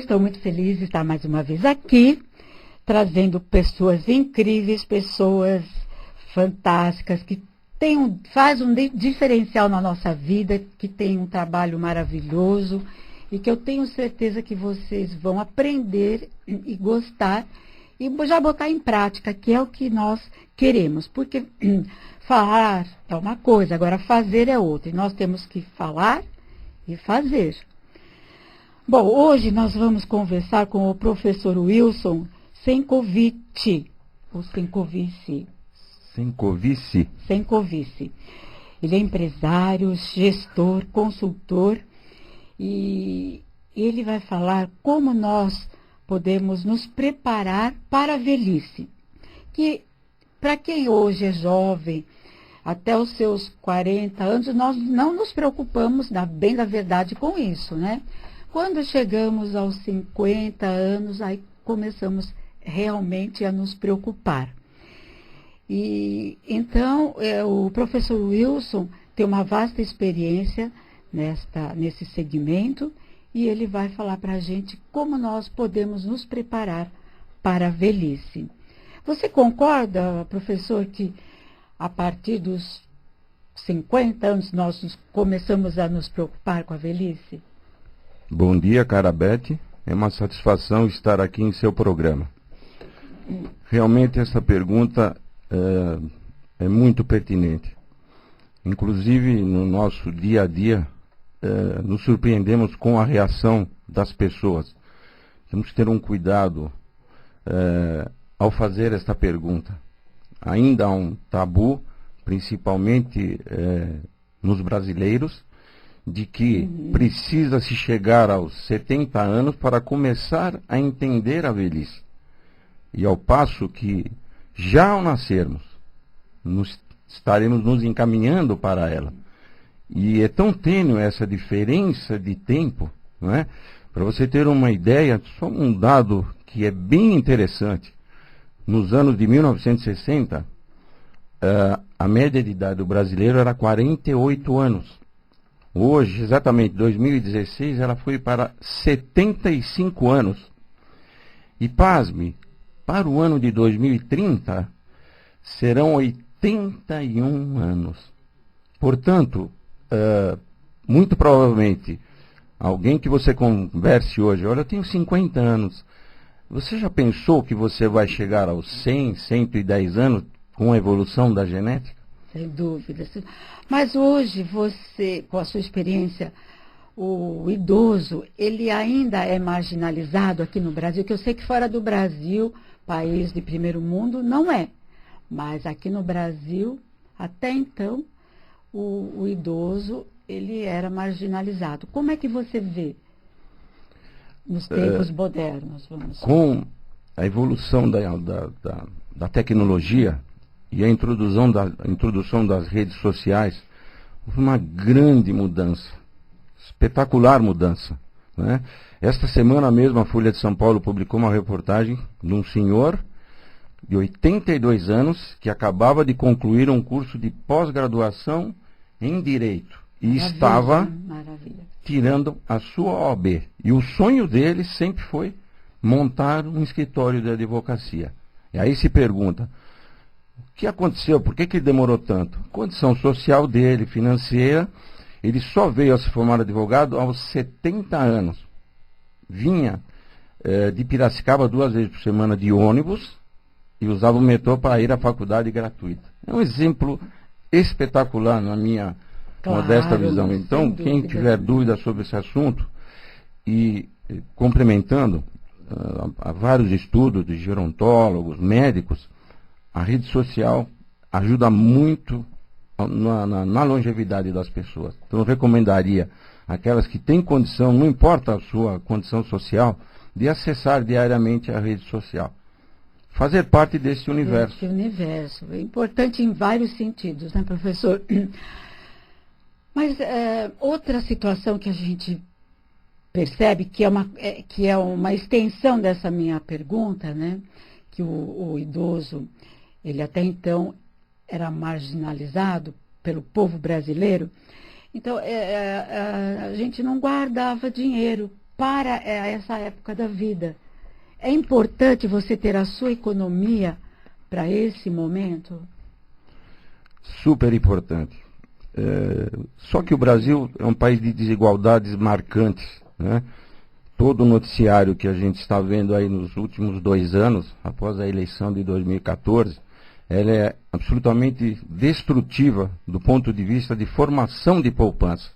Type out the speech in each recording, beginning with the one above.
estou muito feliz de estar mais uma vez aqui, trazendo pessoas incríveis, pessoas fantásticas, que faz um diferencial na nossa vida, que tem um trabalho maravilhoso e que eu tenho certeza que vocês vão aprender e gostar e já botar em prática, que é o que nós queremos. Porque falar é uma coisa, agora fazer é outra. E nós temos que falar e fazer. Bom, hoje nós vamos conversar com o professor Wilson Senkovic, ou Senkovic. Senkovic. Senkovic. Ele é empresário, gestor, consultor, e ele vai falar como nós podemos nos preparar para a velhice. Que, para quem hoje é jovem, até os seus 40 anos, nós não nos preocupamos, bem da verdade, com isso, né? Quando chegamos aos 50 anos, aí começamos realmente a nos preocupar. E então, o professor Wilson tem uma vasta experiência nesse segmento e ele vai falar para a gente como nós podemos nos preparar para a velhice. Você concorda, professor, que a partir dos 50 anos nós começamos a nos preocupar com a velhice? Bom dia, cara Beth. É uma satisfação estar aqui em seu programa. Realmente essa pergunta é muito pertinente. Inclusive, no nosso dia a dia, nos surpreendemos com a reação das pessoas. Temos que ter um cuidado ao fazer esta pergunta. Ainda há um tabu, principalmente nos brasileiros, de que precisa se chegar aos 70 anos para começar a entender a velhice. E ao passo que, já ao nascermos, estaremos nos encaminhando para ela. E é tão tênue essa diferença de tempo, não é? Para você ter uma ideia, só um dado que é bem interessante. Nos anos de 1960, a média de idade do brasileiro era 48 anos. Hoje, exatamente, 2016, ela foi para 75 anos. E pasme, para o ano de 2030, serão 81 anos. Portanto, muito provavelmente, alguém que você converse hoje, olha, eu tenho 50 anos. Você já pensou que você vai chegar aos 100, 110 anos com a evolução da genética? Sem dúvida. Mas hoje você, com a sua experiência, o idoso, ele ainda é marginalizado aqui no Brasil, que eu sei que fora do Brasil, país de primeiro mundo, não é. Mas aqui no Brasil, até então, o idoso, ele era marginalizado. Como é que você vê nos tempos modernos? Com a evolução da tecnologia e a introdução das redes sociais, houve uma grande mudança, espetacular mudança, né? Esta semana mesmo a Folha de São Paulo publicou uma reportagem de um senhor de 82 anos que acabava de concluir um curso de pós-graduação em Direito e estava tirando a sua OAB. E o sonho dele sempre foi montar um escritório de advocacia. E aí se pergunta, o que aconteceu? Por que ele demorou tanto? Condição social dele, financeira, ele só veio a se formar advogado aos 70 anos. Vinha de Piracicaba 2 vezes por semana de ônibus e usava o metrô para ir à faculdade gratuita. É um exemplo espetacular na minha modesta visão. Então, quem tiver dúvida sobre esse assunto, e complementando, há vários estudos de gerontólogos, médicos, a rede social ajuda muito na longevidade das pessoas. Então eu recomendaria aquelas que têm condição, não importa a sua condição social, de acessar diariamente a rede social. Fazer parte desse universo. Esse universo. É importante em vários sentidos, né, professor? Mas outra situação que a gente percebe, que é uma extensão dessa minha pergunta, né? Que o idoso, ele até então era marginalizado pelo povo brasileiro. Então, a gente não guardava dinheiro para essa época da vida. É importante você ter a sua economia para esse momento? Super importante. Só que o Brasil é um país de desigualdades marcantes, né? Todo o noticiário que a gente está vendo aí nos últimos 2 anos, após a eleição de 2014, ela é absolutamente destrutiva do ponto de vista de formação de poupança.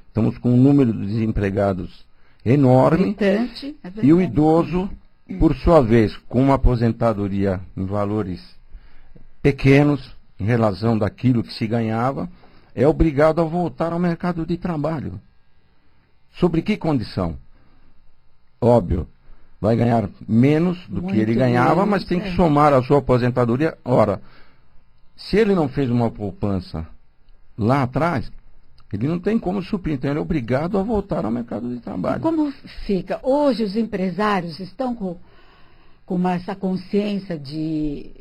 Estamos com um número de desempregados enorme, e o idoso, por sua vez, com uma aposentadoria em valores pequenos em relação daquilo que se ganhava, é obrigado a voltar ao mercado de trabalho. Sobre que condição? Óbvio, vai ganhar menos do que ele ganhava, mas tem que somar a sua aposentadoria. Ora, se ele não fez uma poupança lá atrás, ele não tem como suprir, então ele é obrigado a voltar ao mercado de trabalho. E como fica? Hoje os empresários estão com essa consciência de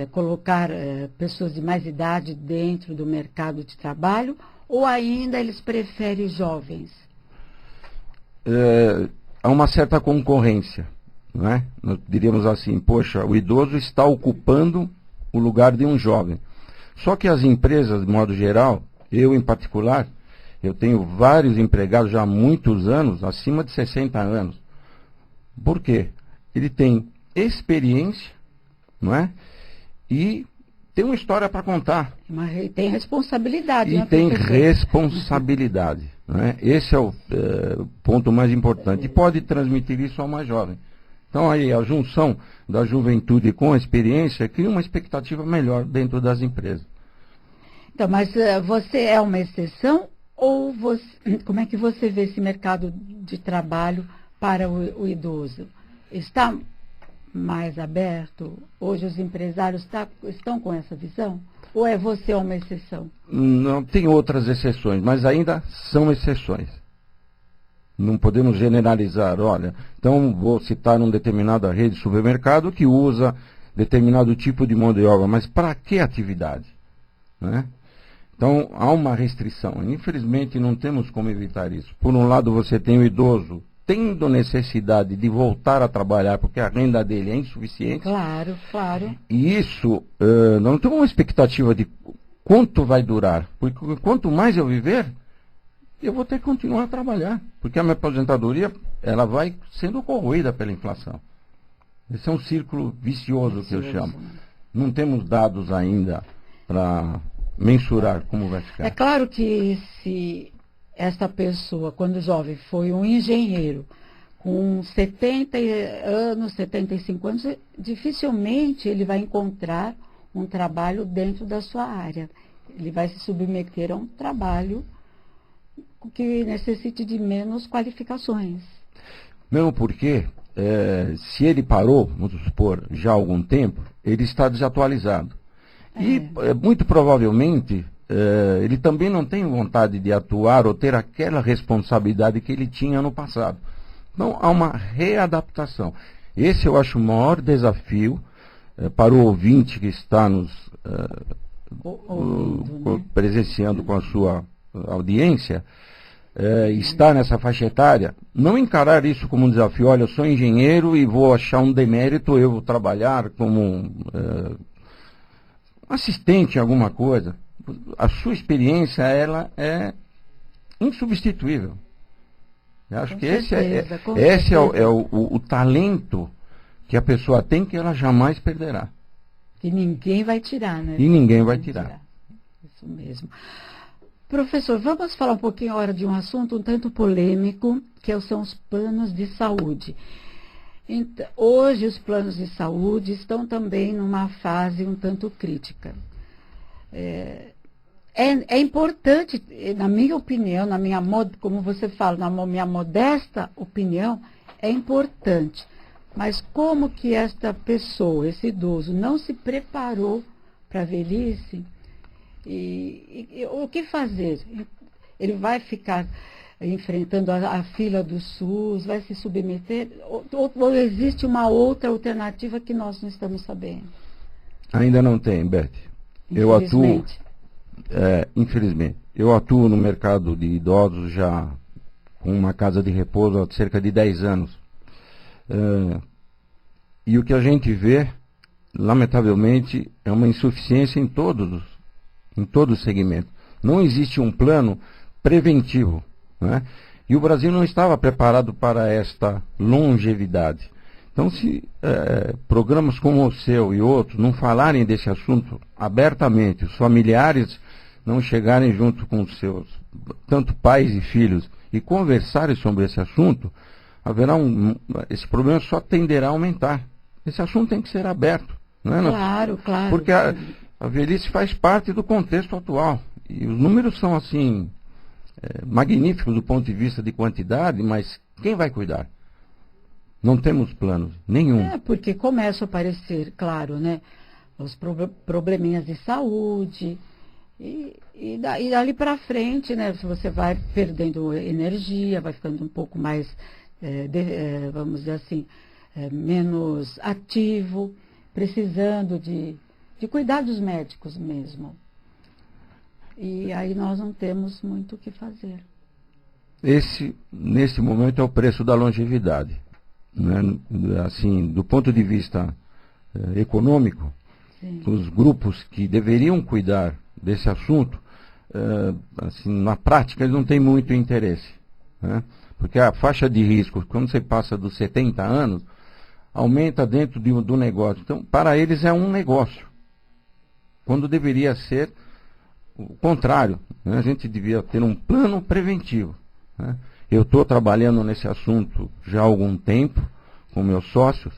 colocar pessoas de mais idade dentro do mercado de trabalho, ou ainda eles preferem jovens? Há uma certa concorrência, não é? Nós diríamos assim, poxa, o idoso está ocupando o lugar de um jovem. Só que as empresas, de modo geral, eu em particular, eu tenho vários empregados já há muitos anos, acima de 60 anos. Por quê? Ele tem experiência, não é? E tem uma história para contar. Mas tem responsabilidade. E tem responsabilidade. Não é? Esse é o ponto mais importante. E pode transmitir isso ao mais jovem. Então aí a junção da juventude com a experiência cria uma expectativa melhor dentro das empresas. Então, mas você é uma exceção ou como é que você vê esse mercado de trabalho para o idoso? Está mais aberto? Hoje os empresários estão com essa visão? Ou é você uma exceção? Não, tem outras exceções, mas ainda são exceções. Não podemos generalizar. Olha, então vou citar uma determinada rede de supermercado que usa determinado tipo de mão de obra, mas para que atividade? Né? Então há uma restrição. Infelizmente não temos como evitar isso. Por um lado você tem o idoso tendo necessidade de voltar a trabalhar porque a renda dele é insuficiente. Claro, claro. E isso, não tem uma expectativa de quanto vai durar. Porque quanto mais eu viver, eu vou ter que continuar a trabalhar. Porque a minha aposentadoria, ela vai sendo corroída pela inflação. Esse é um círculo vicioso que eu chamo. Não temos dados ainda para mensurar como vai ficar. É claro que se esta pessoa, quando jovem, foi um engenheiro com 70 anos, 75 anos, dificilmente ele vai encontrar um trabalho dentro da sua área. Ele vai se submeter a um trabalho que necessite de menos qualificações. Mesmo porque, se ele parou, vamos supor, já há algum tempo, ele está desatualizado. E, muito provavelmente, ele também não tem vontade de atuar ou ter aquela responsabilidade que ele tinha no passado. Então, há uma readaptação. Esse eu acho o maior desafio para o ouvinte que está nos presenciando com a sua audiência, estar nessa faixa etária, não encarar isso como um desafio. Olha, eu sou engenheiro e vou achar um demérito, eu vou trabalhar como assistente em alguma coisa. A sua experiência, ela é insubstituível. Eu acho que esse é o talento que a pessoa tem, que ela jamais perderá. Que ninguém vai tirar, né? E ninguém vai tirar. Isso mesmo. Professor, vamos falar um pouquinho agora de um assunto um tanto polêmico, que são os planos de saúde. Então, hoje os planos de saúde estão também numa fase um tanto crítica. É importante, na minha opinião, como você fala, na minha modesta opinião, é importante. Mas como que esta pessoa, esse idoso, não se preparou para a velhice? E o que fazer? Ele vai ficar enfrentando a fila do SUS, vai se submeter? Ou existe uma outra alternativa que nós não estamos sabendo? Ainda não tem, Beth. Eu atuo, infelizmente, eu atuo no mercado de idosos já há com uma casa de repouso há cerca de 10 anos. E o que a gente vê, lamentavelmente, é uma insuficiência em todo o segmento. Não existe um plano preventivo, né? E o Brasil não estava preparado para esta longevidade. Então, se programas como o seu e outros não falarem desse assunto abertamente, os familiares não chegarem junto com os seus, tanto pais e filhos, e conversarem sobre esse assunto, haverá esse problema só tenderá a aumentar. Esse assunto tem que ser aberto. Não é? Claro, claro. Porque a velhice faz parte do contexto atual. E os números são, assim, magníficos do ponto de vista de quantidade, mas quem vai cuidar? Não temos planos, nenhum. Porque começam a aparecer, claro, né, os probleminhas de saúde, e dali para frente, né, você vai perdendo energia, vai ficando um pouco mais, vamos dizer assim, menos ativo, precisando de cuidados médicos mesmo. E aí nós não temos muito o que fazer. Nesse momento, é o preço da longevidade. Né? Assim, do ponto de vista econômico, Sim. Os grupos que deveriam cuidar desse assunto, assim, na prática, eles não têm muito interesse. Né? Porque a faixa de risco, quando você passa dos 70 anos, aumenta dentro do negócio. Então, para eles é um negócio. Quando deveria ser o contrário. Né? A gente devia ter um plano preventivo. Né? Eu estou trabalhando nesse assunto já há algum tempo com meus sócios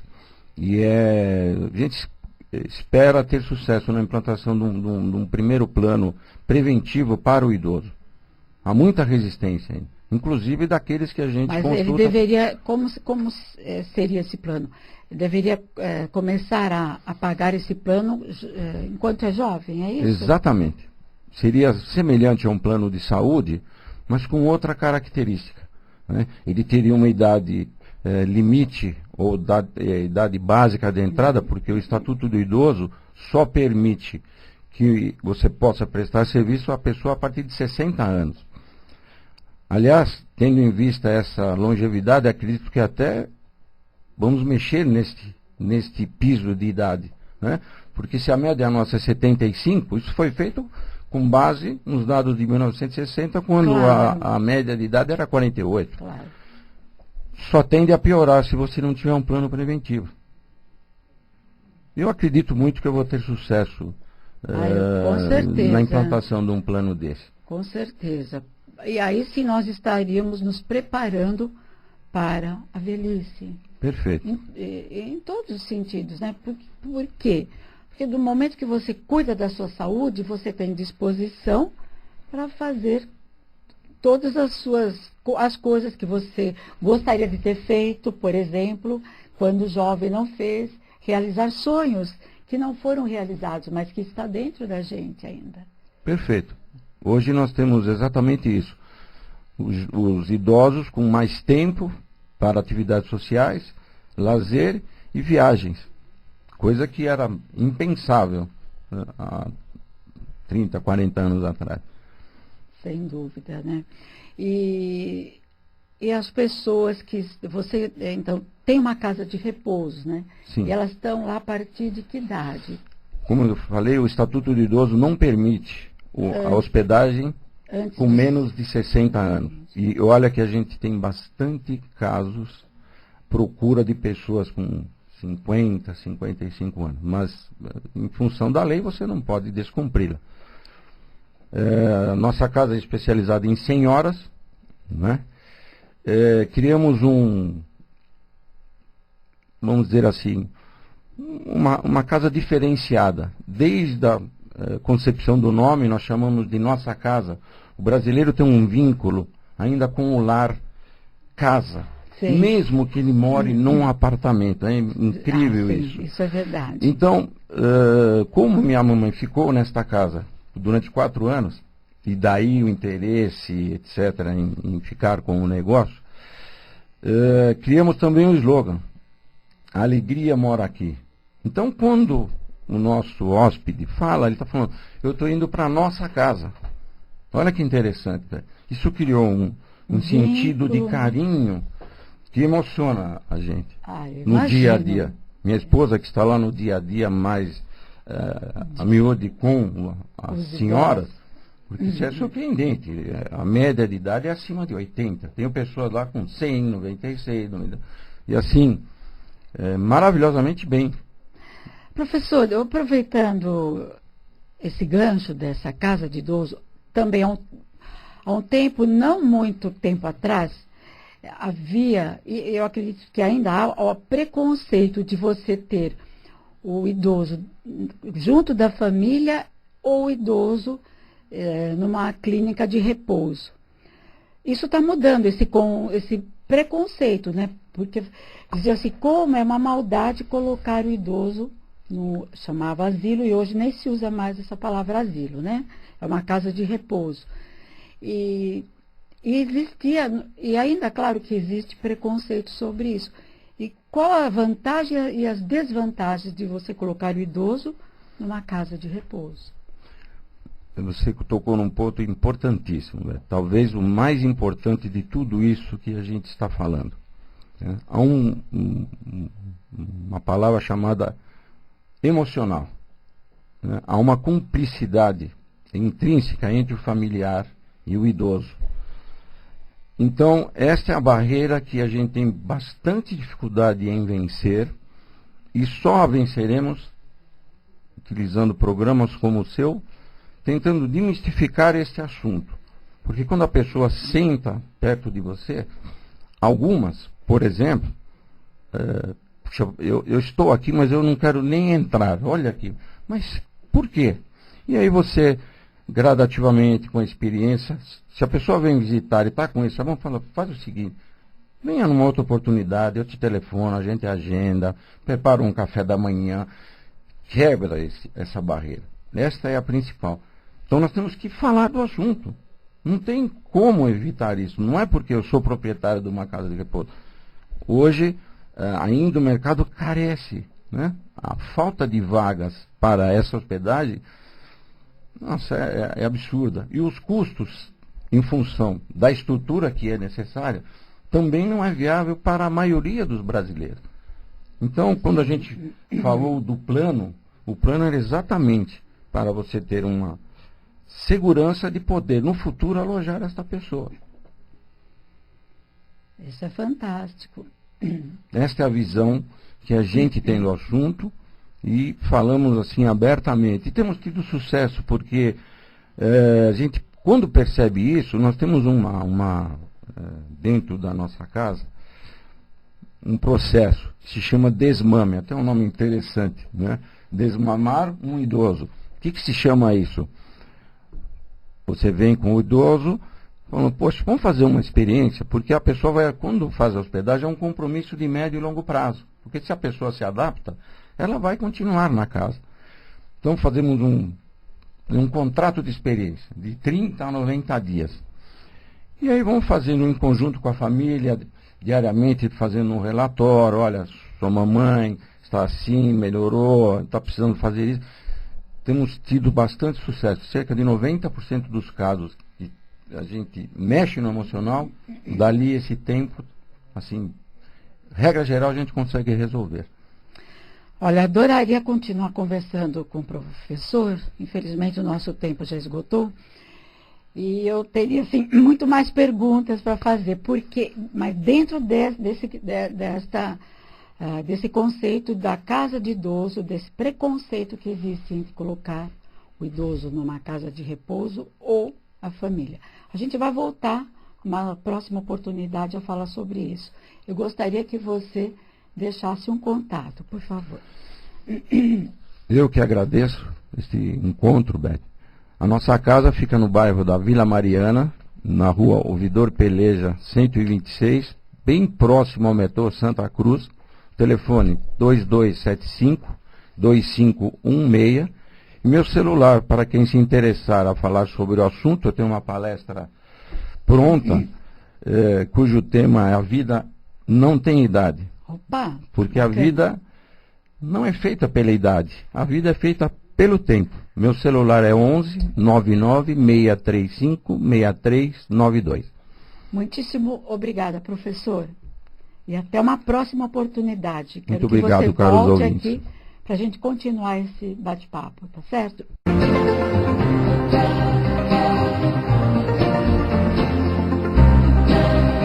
e a gente espera ter sucesso na implantação de um primeiro plano preventivo para o idoso. Há muita resistência ainda, inclusive daqueles que a gente consulta. Mas ele deveria, como seria esse plano? Ele deveria começar a pagar esse plano enquanto é jovem, é isso? Exatamente. Seria semelhante a um plano de saúde, mas com outra característica. Né? Ele teria uma idade limite, ou idade básica de entrada, porque o Estatuto do Idoso só permite que você possa prestar serviço à pessoa a partir de 60 anos. Aliás, tendo em vista essa longevidade, acredito que até vamos mexer neste piso de idade. Né? Porque se a média nossa é 75, isso foi feito com base nos dados de 1960, quando claro. a média de idade era 48. Claro. Só tende a piorar se você não tiver um plano preventivo. Eu acredito muito que eu vou ter sucesso com certeza. Na implantação de um plano desse. Com certeza. E aí sim nós estaríamos nos preparando para a velhice. Perfeito. Em todos os sentidos, né? Por quê? Porque do momento que você cuida da sua saúde, você tem disposição para fazer todas as coisas que você gostaria de ter feito, por exemplo, quando jovem não fez, realizar sonhos que não foram realizados, mas que está dentro da gente ainda. Perfeito. Hoje nós temos exatamente isso. Os idosos com mais tempo para atividades sociais, lazer e viagens. Coisa que era impensável há 30, 40 anos atrás. Sem dúvida, né? E as pessoas que você, então, tem uma casa de repouso, né? Sim. E elas estão lá a partir de que idade? Como eu falei, o Estatuto do Idoso não permite a hospedagem com menos de 60 anos. E olha que a gente tem bastante casos, procura de pessoas com 50, 55 anos. Mas, em função da lei, você não pode descumpri-la. Nossa casa é especializada em senhoras, né? Criamos vamos dizer assim, uma casa diferenciada. Desde a concepção do nome, nós chamamos de nossa casa. O brasileiro tem um vínculo ainda com o lar casa. Sim. Mesmo que ele more num apartamento. É incrível isso. Isso é verdade. Então, como minha mamãe ficou nesta casa durante 4 anos, e daí o interesse, etc., em ficar com o negócio, criamos também um slogan: a alegria mora aqui. Então, quando o nosso hóspede fala, ele está falando, eu estou indo para a nossa casa. Olha que interessante. Isso criou um sentido de carinho que emociona a gente no dia a dia. Minha esposa, que está lá no dia a dia mais a miúde com as senhoras, porque isso é surpreendente. A média de idade é acima de 80. Tenho pessoas lá com 100, 96, 90, e assim, maravilhosamente bem. Professor, eu aproveitando esse gancho dessa casa de idoso, também há um tempo, não muito tempo atrás, havia, e eu acredito que ainda há, o preconceito de você ter o idoso junto da família ou o idoso numa clínica de repouso. Isso está mudando, esse preconceito, né? Porque dizia assim, como é uma maldade colocar o idoso chamava asilo, e hoje nem se usa mais essa palavra asilo, né? É uma casa de repouso. E existia, e ainda claro que existe preconceito sobre isso. E qual a vantagem e as desvantagens de você colocar o idoso numa casa de repouso? Você tocou num ponto importantíssimo, né? Talvez o mais importante de tudo isso que a gente está falando. Né? Há uma palavra chamada emocional. Né? Há uma cumplicidade intrínseca entre o familiar e o idoso. Então, esta é a barreira que a gente tem bastante dificuldade em vencer, e só a venceremos utilizando programas como o seu, tentando demistificar este assunto. Porque quando a pessoa senta perto de você, algumas, por exemplo, eu estou aqui, mas eu não quero nem entrar, olha aqui. Mas por quê? E aí você, gradativamente, com a experiência, se a pessoa vem visitar e está com isso, vamos falar, faz o seguinte, venha numa outra oportunidade, eu te telefono, a gente agenda, prepara um café da manhã, quebra essa barreira. Esta é a principal. Então nós temos que falar do assunto. Não tem como evitar isso. Não é porque eu sou proprietário de uma casa de repouso. Hoje, ainda o mercado carece, né? A falta de vagas para essa hospedagem, nossa, é absurda. E os custos, em função da estrutura que é necessária, também não é viável para a maioria dos brasileiros. Então, quando a gente falou do plano, o plano era exatamente para você ter uma segurança de poder, no futuro, alojar esta pessoa. Isso é fantástico. Esta é a visão que a gente tem do assunto e falamos assim abertamente. E temos tido sucesso, porque a gente, quando percebe isso, nós temos dentro da nossa casa, um processo que se chama desmame, até um nome interessante, né? Desmamar um idoso. O que se chama isso? Você vem com o idoso, falando, poxa, vamos fazer uma experiência, porque a pessoa vai, quando faz a hospedagem, é um compromisso de médio e longo prazo. Porque se a pessoa se adapta, ela vai continuar na casa. Então fazemos um contrato de experiência, de 30 a 90 dias. E aí vamos fazendo em conjunto com a família, diariamente fazendo um relatório, olha, sua mamãe está assim, melhorou, está precisando fazer isso. Temos tido bastante sucesso. Cerca de 90% dos casos que a gente mexe no emocional, dali esse tempo, assim, regra geral, a gente consegue resolver. Olha, adoraria continuar conversando com o professor. Infelizmente, o nosso tempo já esgotou. E eu teria, assim, muito mais perguntas para fazer. Mas dentro desse conceito da casa de idoso, desse preconceito que existe em colocar o idoso numa casa de repouso ou a família. A gente vai voltar uma próxima oportunidade a falar sobre isso. Eu gostaria que você deixasse um contato, por favor. Eu que agradeço esse encontro, Beth. A nossa casa fica no bairro da Vila Mariana, na rua Ouvidor Peleja 126, bem próximo ao metrô Santa Cruz. Telefone 2275-2516. E meu celular, para quem se interessar a falar sobre o assunto, eu tenho uma palestra pronta, cujo tema é A Vida Não Tem Idade. Opa! Porque a vida não é feita pela idade, a vida é feita pelo tempo. Meu celular é 11 99 635 6392. Muitíssimo obrigada, professor. E até uma próxima oportunidade. Quero Muito obrigado, que você caros volte ouvintes. aqui para a gente continuar esse bate-papo, tá certo?